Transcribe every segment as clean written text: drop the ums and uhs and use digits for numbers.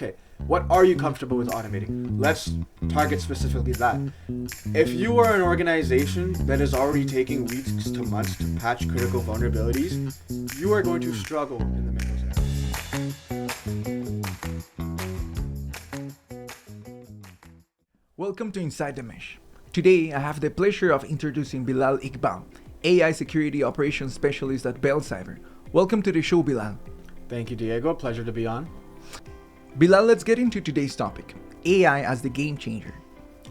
Okay, what are you comfortable with automating? Let's target specifically that. If you are an organization that is already taking weeks to months to patch critical vulnerabilities, you are going to struggle in the middle area. Welcome to Inside the Mesh. Today, I have the pleasure of introducing Bilal Iqbal, AI Security Operations Specialist at Bell Cyber. Welcome to the show, Bilal. Thank you, Diego. Pleasure to be on. Bilal, let's get into today's topic, AI as the game changer.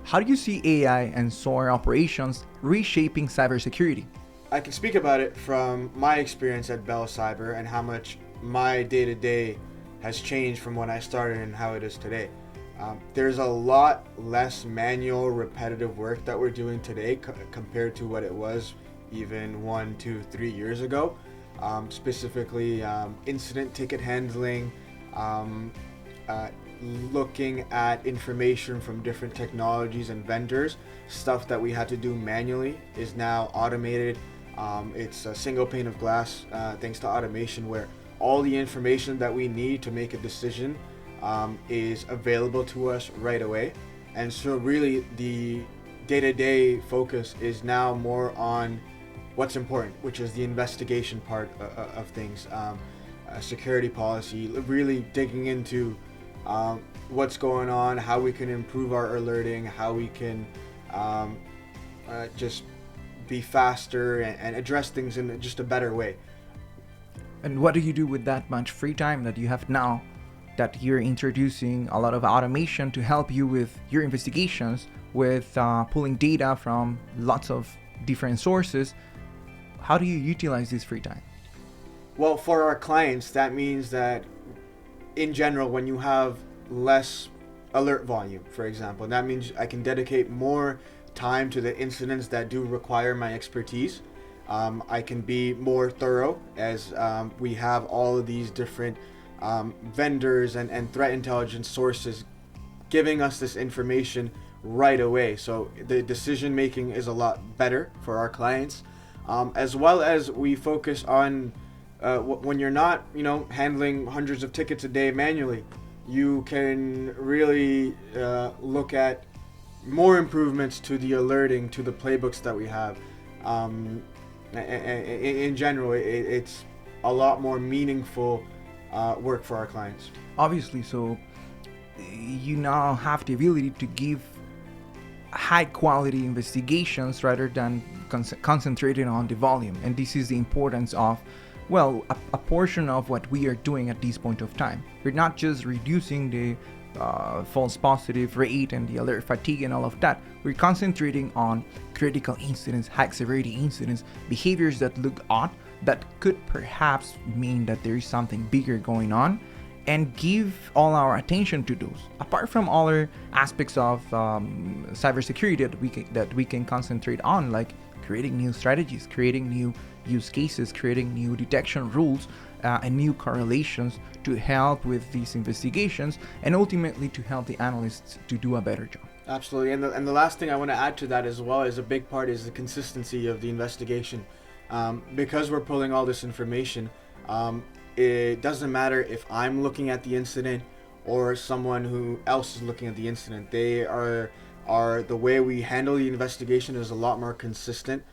How do you see AI and SOAR operations reshaping cybersecurity? I can speak about it from my experience at Bell Cyber and how much my day-to-day has changed from when I started and how it is today. There's a lot less manual, repetitive work that we're doing today compared to what it was even 1, 2, 3 years ago. Specifically, incident ticket handling, looking at information from different technologies and vendors. Stuff that we had to do manually is now automated. It's a single pane of glass thanks to automation, where all the information that we need to make a decision is available to us right away. And so really the day-to-day focus is now more on what's important, which is the investigation part of things, security policy, really digging into what's going on, how we can improve our alerting, how we can just be faster and address things in just a better way. And what do you do with that much free time that you have now, that you're introducing a lot of automation to help you with your investigations, with pulling data from lots of different sources? How do you utilize this free time? Well, for our clients, that means that in general, when you have less alert volume, for example, that means I can dedicate more time to the incidents that do require my expertise. I can be more thorough as we have all of these different vendors and threat intelligence sources giving us this information right away. So the decision making is a lot better for our clients, as well as we focus on when you're not, handling hundreds of tickets a day manually, you can really look at more improvements to the alerting, to the playbooks that we have. In general, it's a lot more meaningful work for our clients. Obviously, so you now have the ability to give high quality investigations rather than concentrating on the volume. And this is the importance of, well, a portion of what we are doing at this point of time. We're not just reducing the false positive rate and the alert fatigue and all of that. We're concentrating on critical incidents, high severity incidents, behaviors that look odd, that could perhaps mean that there is something bigger going on, and give all our attention to those. Apart from other aspects of cybersecurity that we can concentrate on, like creating new strategies, creating new use cases, creating new detection rules, and new correlations to help with these investigations, and ultimately to help the analysts to do a better job. Absolutely, and the last thing I want to add to that as well is a big part is the consistency of the investigation. Because we're pulling all this information, it doesn't matter if I'm looking at the incident or someone who else is looking at the incident. They are the way we handle the investigation is a lot more consistent.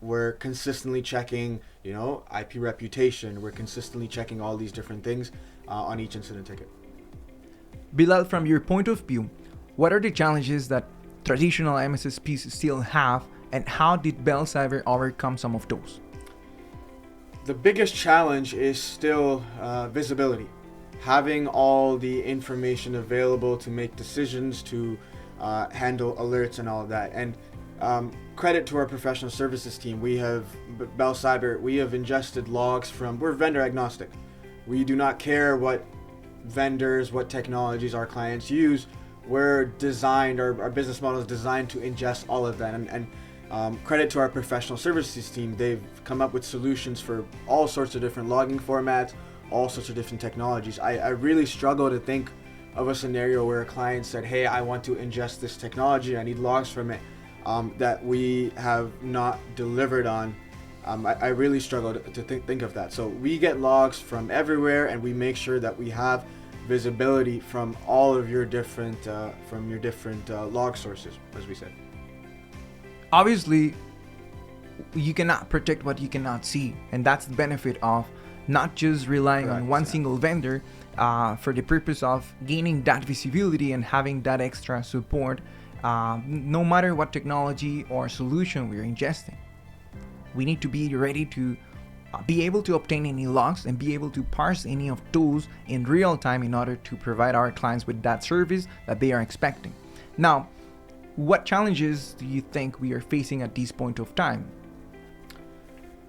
We're consistently checking, IP reputation. We're consistently checking all these different things on each incident ticket. Bilal, from your point of view, what are the challenges that traditional MSSPs still have, and how did Bell Cyber overcome some of those? The biggest challenge is still visibility. Having all the information available to make decisions, to handle alerts and all of that. And credit to our professional services team. Bell Cyber, we have ingested logs we're vendor agnostic. We do not care what vendors, what technologies our clients use. Our business model is designed to ingest all of that. And credit to our professional services team. They've come up with solutions for all sorts of different logging formats, all sorts of different technologies. I really struggle to think of a scenario where a client said, hey, I want to ingest this technology, I need logs from it, that we have not delivered on. I really struggle to think of that. So we get logs from everywhere, and we make sure that we have visibility from all of your different log sources, as we said. Obviously, you cannot protect what you cannot see, and that's the benefit of not just relying on one single vendor for the purpose of gaining that visibility and having that extra support, no matter what technology or solution we're ingesting. We need to be ready to be able to obtain any logs and be able to parse any of those in real time in order to provide our clients with that service that they are expecting. Now, what challenges do you think we are facing at this point of time?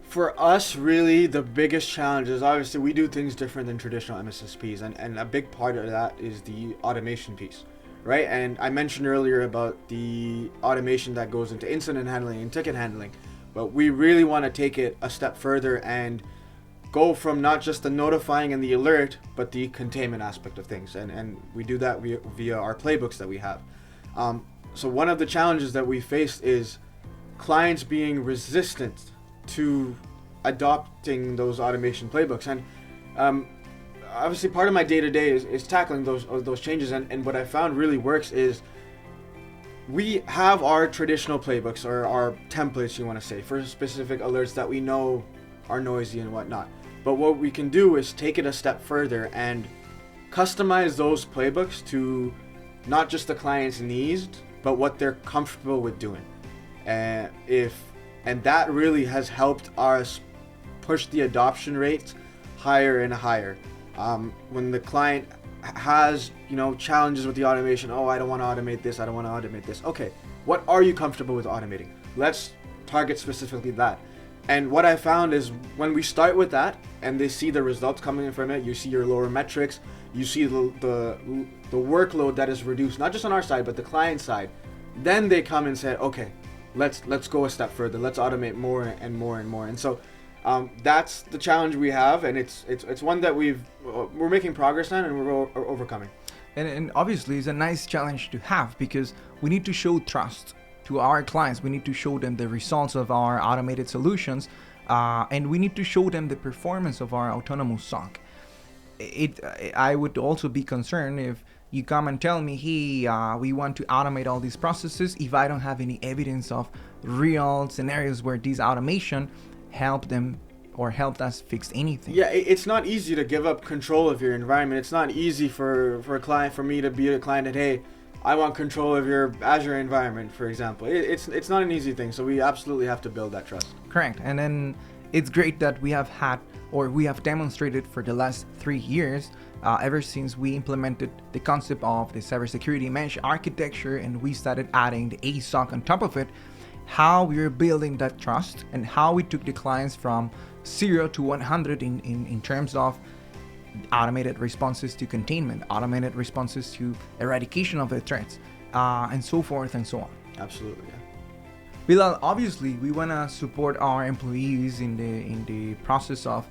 For us, really, the biggest challenge is obviously we do things different than traditional MSSPs, and a big part of that is the automation piece, right? And I mentioned earlier about the automation that goes into incident handling and ticket handling, but we really want to take it a step further and go from not just the notifying and the alert, but the containment aspect of things, and we do that via our playbooks that we have. So one of the challenges that we face is clients being resistant to adopting those automation playbooks, and obviously part of my day-to-day is tackling those changes, and what I found really works is we have our traditional playbooks, or our templates, you want to say, for specific alerts that we know are noisy and whatnot. But what we can do is take it a step further and customize those playbooks to not just the client's needs, but what they're comfortable with doing. And that really has helped us push the adoption rates higher and higher. When the client has, challenges with the automation, I don't want to automate this, I don't want to automate this. Okay, what are you comfortable with automating? Let's target specifically that. And what I found is when we start with that and they see the results coming in from it, you see your lower metrics, you see the workload that is reduced, not just on our side, but the client side. Then they come and say, okay, let's go a step further. Let's automate more and more and more. And so that's the challenge we have, and it's one that we're making progress on, and we're overcoming. And obviously, it's a nice challenge to have because we need to show trust to our clients. We need to show them the results of our automated solutions, and we need to show them the performance of our autonomous SOC. I would also be concerned if you come and tell me, hey, we want to automate all these processes, if I don't have any evidence of real scenarios where this automation helped them or helped us fix anything. Yeah, it's not easy to give up control of your environment. It's not easy for me to be a client that, hey, I want control of your Azure environment, for example. It's not an easy thing, so we absolutely have to build that trust. Correct. And then it's great that we have demonstrated for the last 3 years, ever since we implemented the concept of the cybersecurity mesh architecture and we started adding the ASOC on top of it, how we are building that trust and how we took the clients from 0 to 100 in terms of automated responses to containment, automated responses to eradication of the threats, and so forth and so on. Absolutely, yeah. Bilal, obviously, we want to support our employees in the process of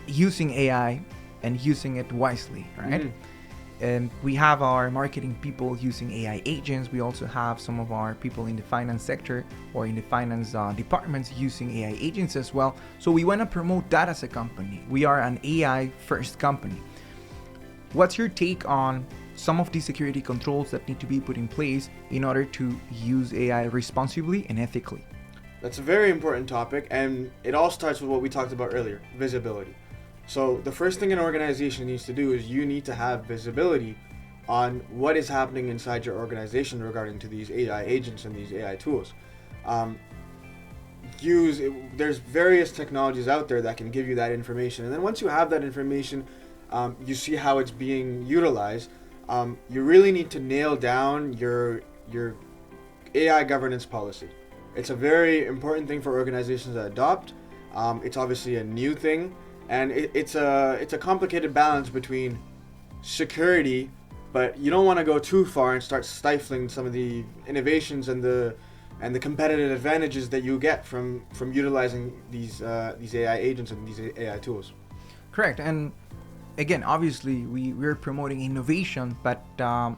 using AI and using it wisely, right? Mm-hmm. And we have our marketing people using AI agents. We also have some of our people in the finance sector or in the finance departments using AI agents as well. So we want to promote that as a company. We are an AI first company. What's your take on some of the security controls that need to be put in place in order to use AI responsibly and ethically? That's a very important topic, and it all starts with what we talked about earlier, visibility. So the first thing an organization needs to do is you need to have visibility on what is happening inside your organization regarding to these AI agents and these AI tools. There's various technologies out there that can give you that information, and then once you have that information, you see how it's being utilized. You really need to nail down your AI governance policy. It's a very important thing for organizations to adopt. It's obviously a new thing. And it's a complicated balance between security, but you don't want to go too far and start stifling some of the innovations and the competitive advantages that you get from utilizing these AI agents and these AI tools. Correct. And again, obviously, we're promoting innovation, but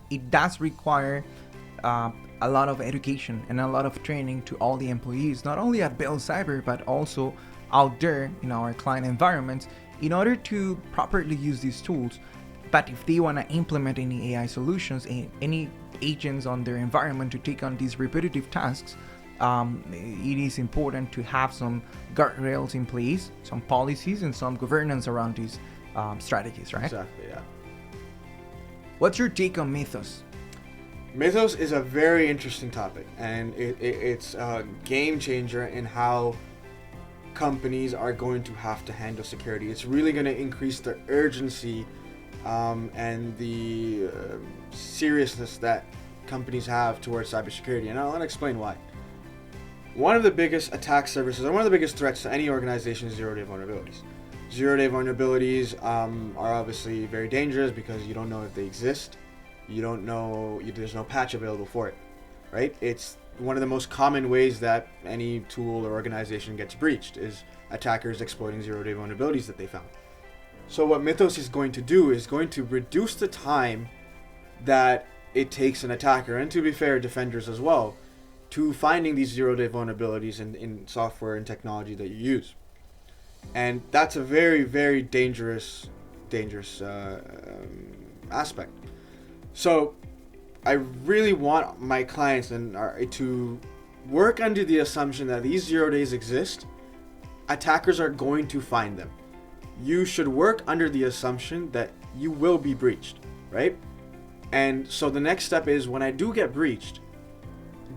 it does require a lot of education and a lot of training to all the employees, not only at Bell Cyber, but also out there in our client environments in order to properly use these tools. But if they want to implement any AI solutions, any agents on their environment to take on these repetitive tasks, it is important to have some guardrails in place, some policies, and some governance around these strategies, right? Exactly, yeah. What's your take on Mythos? Mythos is a very interesting topic, and it's a game changer in how companies are going to have to handle security. It's really going to increase the urgency and the seriousness that companies have towards cybersecurity, and I'll explain why. One of the biggest attack surfaces, or one of the biggest threats to any organization is zero-day vulnerabilities. Zero-day vulnerabilities are obviously very dangerous because you don't know if they exist. You don't know, there's no patch available for it, right? It's one of the most common ways that any tool or organization gets breached is attackers exploiting zero-day vulnerabilities that they found. So what Mythos is going to do is going to reduce the time that it takes an attacker, and to be fair, defenders as well, to finding these zero-day vulnerabilities in software and technology that you use. And that's a very, very dangerous aspect. So I really want my clients to work under the assumption that these 0 days exist. Attackers are going to find them. You should work under the assumption that you will be breached, right? And so the next step is, when I do get breached,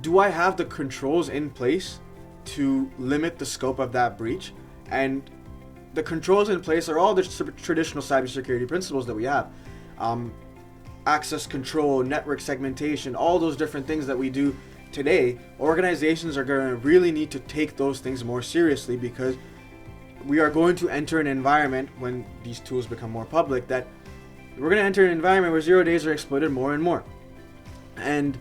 do I have the controls in place to limit the scope of that breach? And the controls in place are all the traditional cybersecurity principles that we have. Access control, network segmentation, all those different things that we do today. Organizations are going to really need to take those things more seriously, because we are going to enter an environment, when these tools become more public, that we're going to enter an environment where 0 days are exploited more and more. And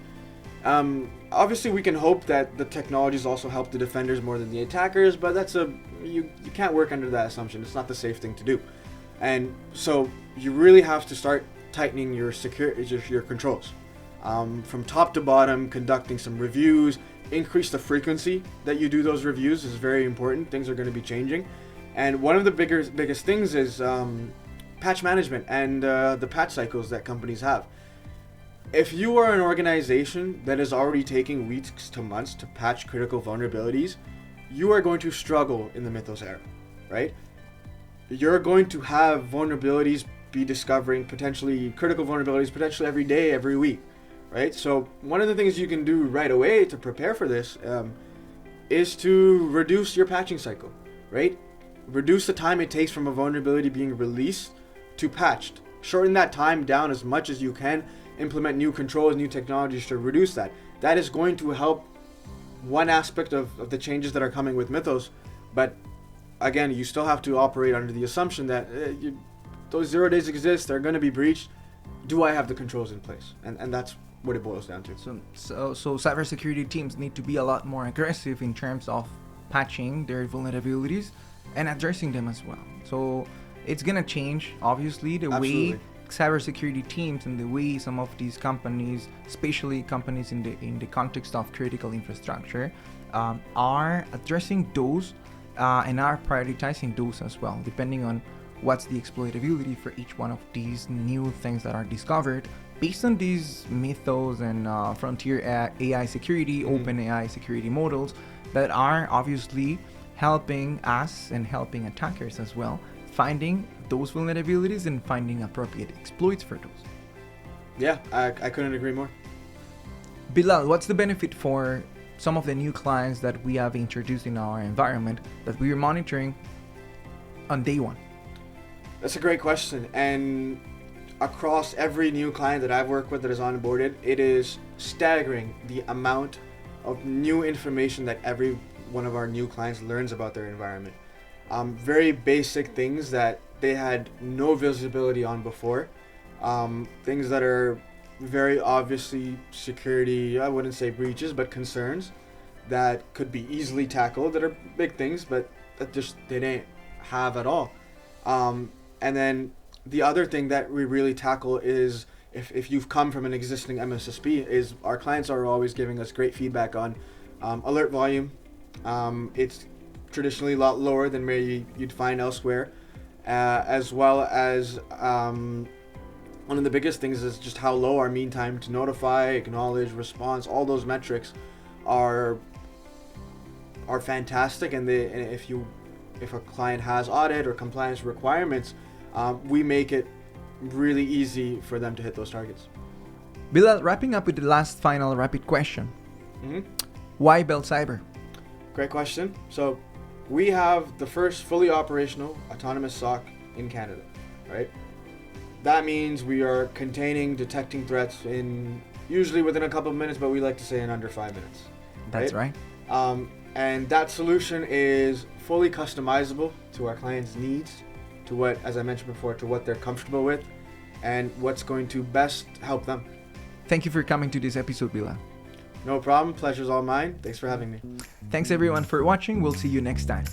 obviously we can hope that the technologies also help the defenders more than the attackers, but that's you can't work under that assumption. It's not the safe thing to do. And so you really have to start tightening your controls from top to bottom, conducting some reviews. Increase the frequency that you do those reviews is very important. Things are going to be changing, and one of the biggest things is patch management and the patch cycles that companies have. If you are an organization that is already taking weeks to months to patch critical vulnerabilities, you are going to struggle in the Mythos era, right? You're going to have vulnerabilities be discovering potentially critical vulnerabilities potentially every day, every week, right? So one of the things you can do right away to prepare for this is to reduce your patching cycle, right? Reduce the time it takes from a vulnerability being released to patched. Shorten that time down as much as you can. Implement new controls, new technologies to reduce that. That is going to help one aspect of the changes that are coming with Mythos, but again, you still have to operate under the assumption that those 0 days exist, they're going to be breached. Do I have the controls in place? And that's what it boils down to. So cybersecurity teams need to be a lot more aggressive in terms of patching their vulnerabilities and addressing them as well. So it's going to change, obviously, the Absolutely. way cybersecurity teams and the way some of these companies, especially companies in the context of critical infrastructure, are addressing those and are prioritizing those as well, depending on what's the exploitability for each one of these new things that are discovered based on these Mythos and frontier AI security, open AI security models that are obviously helping us and helping attackers as well, finding those vulnerabilities and finding appropriate exploits for those. Yeah, I couldn't agree more. Bilal, what's the benefit for some of the new clients that we have introduced in our environment that we are monitoring on day one? That's a great question. And across every new client that I've worked with that is onboarded, it is staggering the amount of new information that every one of our new clients learns about their environment. Very basic things that they had no visibility on before. Things that are very obviously security, I wouldn't say breaches, but concerns that could be easily tackled, that are big things, but that just they didn't have at all. And then the other thing that we really tackle is if you've come from an existing MSSP, is our clients are always giving us great feedback on alert volume. It's traditionally a lot lower than maybe you'd find elsewhere, as well as one of the biggest things is just how low our mean time to notify, acknowledge, response, all those metrics are fantastic. And if a client has audit or compliance requirements, we make it really easy for them to hit those targets. Bilal, wrapping up with the last final rapid question. Mm-hmm. Why Bell Cyber? Great question. So we have the first fully operational autonomous SOC in Canada, right? That means we are containing, detecting threats in usually within a couple of minutes, but we like to say in under 5 minutes. That's right. And that solution is fully customizable to our clients' needs, to what, as I mentioned before, to what they're comfortable with and what's going to best help them. Thank you for coming to this episode, Bilal. No problem. Pleasure's all mine. Thanks for having me. Thanks everyone for watching. We'll see you next time.